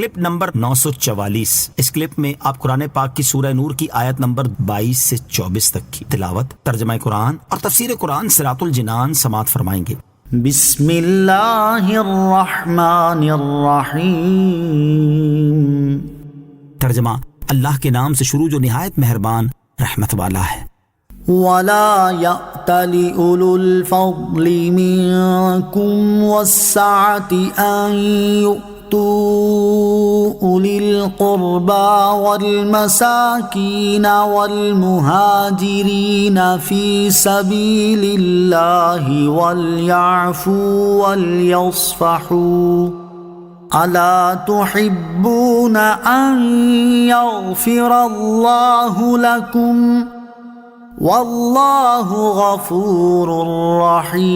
Clip number 944۔ اس clip میں آپ قرآن پاک کی سورہ نور کی آیت نمبر 22 سے 24 تک کی تلاوت، ترجمہ قرآن اور تفسیر قرآن صراط الجنان سماعت فرمائیں گے۔ بسم اللہ الرحمن الرحیم۔ ترجمہ، اللہ کے نام سے شروع جو نہایت مہربان رحمت والا ہے۔ وَلَا يَأْتَلِ أُولُو الْفَضْلِ مِنكُمْ وَالسَّعَةِ أَن يُؤْتُوا أُولِي الْقُرْبَى وَالْمَسَاكِينَ وَالْمُهَاجِرِينَ فِي سَبِيلِ اللَّهِ وَلْيَعْفُوا وَلْيَصْفَحُوا أَلَا تُحِبُّونَ أَن يَغْفِرَ اللَّهُ لَكُمْ واللہ غفور رحیم۔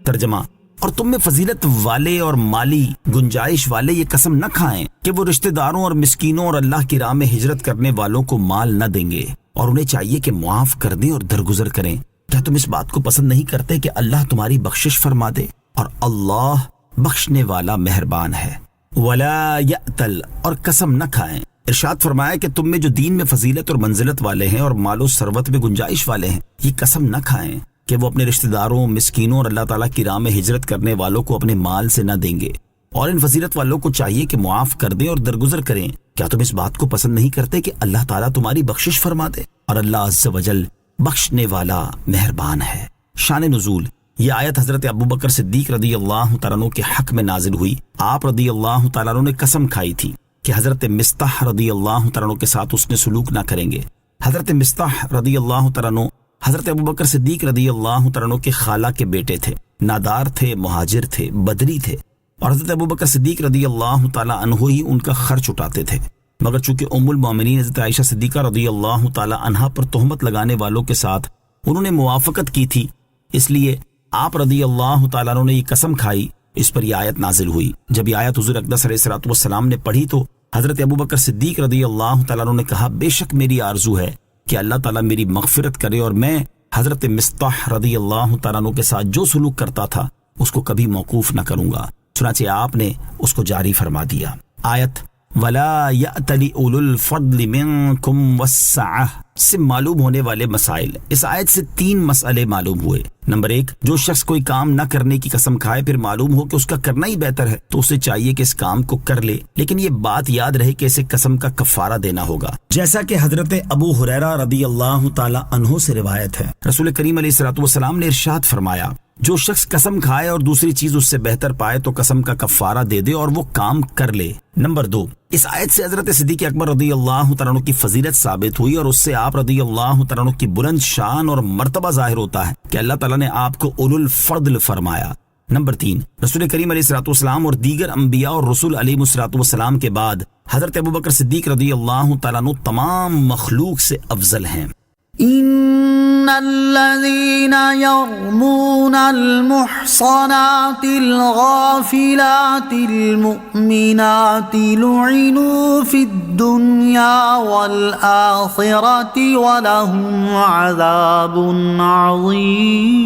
ترجمہ، اور تم میں فضیلت والے اور مالی گنجائش والے یہ قسم نہ کھائیں کہ وہ رشتہ داروں اور مسکینوں اور اللہ کی راہ میں ہجرت کرنے والوں کو مال نہ دیں گے، اور انہیں چاہیے کہ معاف کر دیں اور درگزر کریں۔ کیا تم اس بات کو پسند نہیں کرتے کہ اللہ تمہاری بخشش فرما دے؟ اور اللہ بخشنے والا مہربان ہے۔ ولا یأتل، اور قسم نہ کھائیں۔ ارشاد فرمایا کہ تم میں جو دین میں فضیلت اور منزلت والے ہیں اور مال و ثروت میں گنجائش والے ہیں، یہ قسم نہ کھائیں کہ وہ اپنے رشتہ داروں، مسکینوں اور اللہ تعالیٰ کی راہ میں ہجرت کرنے والوں کو اپنے مال سے نہ دیں گے، اور ان فضیلت والوں کو چاہیے کہ معاف کر دیں اور درگزر کریں۔ کیا تم اس بات کو پسند نہیں کرتے کہ اللہ تعالیٰ تمہاری بخشش فرما دے؟ اور اللہ عز و جل بخشنے والا مہربان ہے۔ شان نزول، یہ آیت حضرت ابوبکر صدیق رضی اللہ تعالیٰ عنہ کے حق میں نازل ہوئی۔ آپ رضی اللہ تعالیٰ عنہ نے قسم کھائی تھی کہ حضرت مصطح رضی اللہ تعالیٰ عنہ کے ساتھ اس نے سلوک نہ کریں گے۔ حضرت مصطح رضی اللہ تعالیٰ عنہ حضرت ابوبکر صدیق رضی اللہ تعالیٰ عنہ کے خالہ کے بیٹے تھے، نادار تھے، مہاجر تھے، بدری تھے، اور حضرت ابوبکر صدیق رضی اللہ تعالیٰ عنہ ہی ان کا خرچ اٹھاتے تھے، مگر چونکہ ام المومنین حضرت عائشہ صدیقہ رضی اللہ تعالیٰ عنہا پر تہمت لگانے والوں کے ساتھ انہوں نے موافقت کی تھی، اس لیے آپ رضی اللہ تعالیٰ عنہ نے یہ قسم کھائی۔ اس پر یہ آیت نازل ہوئی۔ جب یہ آیت حضور اقدس علیہ الصلوۃ والسلام نے پڑھی تو حضرت ابوبکر صدیق رضی اللہ تعالیٰ عنہ نے کہا، بے شک میری آرزو ہے کہ اللہ تعالیٰ میری مغفرت کرے اور میں حضرت مصطح رضی اللہ تعالیٰ عنہ کے ساتھ جو سلوک کرتا تھا اس کو کبھی موقوف نہ کروں گا۔ چنانچہ آپ نے اس کو جاری فرما دیا۔ آیت وَلَا يَأْتَلِ أُولُو الْفَضْلِ مِنكُمْ وَالسَّعَةِ سے معلوم ہونے والے مسائل۔ اس آیت سے 3 مسئلے معلوم ہوئے۔ نمبر 1، جو شخص کوئی کام نہ کرنے کی قسم کھائے پھر معلوم ہو کہ اس کا کرنا ہی بہتر ہے تو اسے چاہیے کہ اس کام کو کر لے، لیکن یہ بات یاد رہے کہ اسے قسم کا کفارہ دینا ہوگا، جیسا کہ حضرت ابو ہریرہ رضی اللہ تعالی عنہ سے روایت ہے۔ رسول کریم علیہ الصلوۃ والسلام نے ارشاد فرمایا، جو شخص قسم کھائے اور دوسری چیز اس سے بہتر پائے تو قسم کا کفارہ دے دے اور وہ کام کر لے۔ نمبر 2، اس آیت سے حضرت صدیق اکبر رضی اللہ تعالیٰ عنہ کی فضیلت ثابت ہوئی اور اس سے آپ رضی اللہ تعالیٰ عنہ کی بلند شان اور مرتبہ ظاہر ہوتا ہے کہ اللہ تعالیٰ نے آپ کو اولو الفضل فرمایا۔ نمبر 3، رسول کریم علیہ الصلوۃ والسلام اور دیگر انبیاء اور رسول علیہ الصلوۃ والسلام کے بعد حضرت ابوبکر صدیق رضی اللہ تعالیٰ عنہ تمام مخلوق سے افضل ہیں۔ ان الذين يرمون المحصنات الغافلات المؤمنات لعنوا في الدنيا والآخرة ولهم عذاب عظيم۔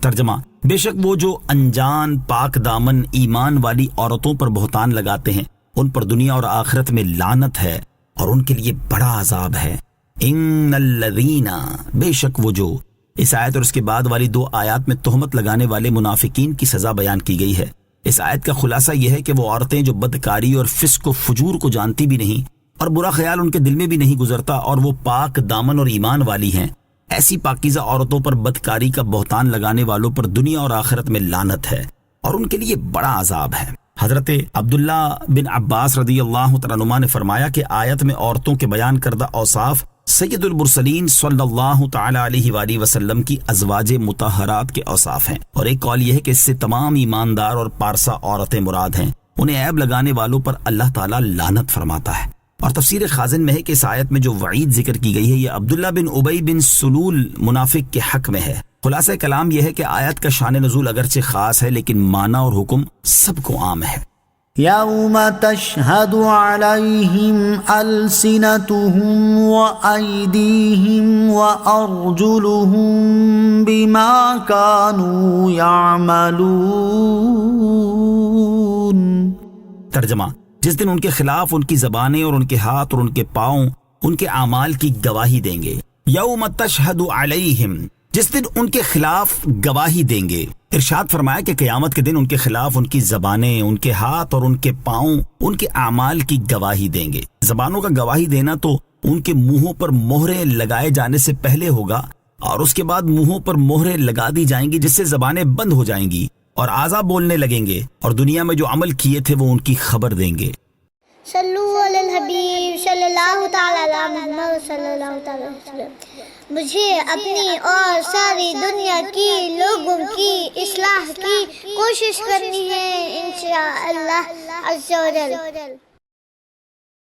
ترجمہ، بے شک وہ جو انجان پاک دامن ایمان والی عورتوں پر بہتان لگاتے ہیں ان پر دنیا اور آخرت میں لعنت ہے اور ان کے لیے بڑا عذاب ہے۔ ان الذین، بے شک وہ جو، اس آیت اور اس کے بعد والی 2 آیات میں تہمت لگانے والے منافقین کی سزا بیان کی گئی ہے۔ اس آیت کا خلاصہ یہ ہے کہ وہ عورتیں جو بدکاری اور فسق و فجور کو جانتی بھی نہیں اور برا خیال ان کے دل میں بھی نہیں گزرتا اور وہ پاک دامن اور ایمان والی ہیں، ایسی پاکیزہ عورتوں پر بدکاری کا بہتان لگانے والوں پر دنیا اور آخرت میں لعنت ہے اور ان کے لیے بڑا عذاب ہے۔ حضرت عبداللہ بن عباس رضی اللہ تعالیٰ عنہ نے فرمایا کہ آیت میں عورتوں کے بیان کردہ اوصاف سید المرسلین صلی اللہ تعالی علیہ وآلہ وسلم کی ازواج مطہرات کے اوصاف ہیں، اور ایک قول یہ ہے کہ اس سے تمام ایماندار اور پارسا عورتیں مراد ہیں، انہیں عیب لگانے والوں پر اللہ تعالیٰ لعنت فرماتا ہے۔ اور تفسیر خازن میں ہے کہ اس آیت میں جو وعید ذکر کی گئی ہے یہ عبداللہ بن ابی بن سلول منافق کے حق میں ہے۔ خلاصہ کلام یہ ہے کہ آیت کا شان نزول اگرچہ خاص ہے لیکن معنی اور حکم سب کو عام ہے۔ يوم تشهد عليهم ألسنتهم وأيديهم وأرجلهم بما كانوا يعملون. ترجمہ: جس دن ان کے خلاف ان کی زبانیں اور ان کے ہاتھ اور ان کے پاؤں ان کے اعمال کی گواہی دیں گے. یوم تشہد علیہم، جس دن ان کے خلاف گواہی دیں گے. ارشاد فرمایا کہ قیامت کے دن ان کے خلاف ان کی زبانیں، ان کے ہاتھ اور ان کے پاؤں ان کے اعمال کی گواہی دیں گے. زبانوں کا گواہی دینا تو ان کے منہوں پر مہریں لگائے جانے سے پہلے ہوگا، اور اس کے بعد منہوں پر مہریں لگا دی جائیں گی جس سے زبانیں بند ہو جائیں گی اور اعضاء بولنے لگیں گے، اور دنیا میں جو عمل کیے تھے وہ ان کی خبر دیں گے. صلو علی الحبیب صلی اللہ تعالی علی محمد صلی اللہ تعالی علیہ وسلم. مجھے اپنی اور ساری دنیا کی لوگوں کی اصلاح کی کوشش کرنی ہے انشاءاللہ عز و جل.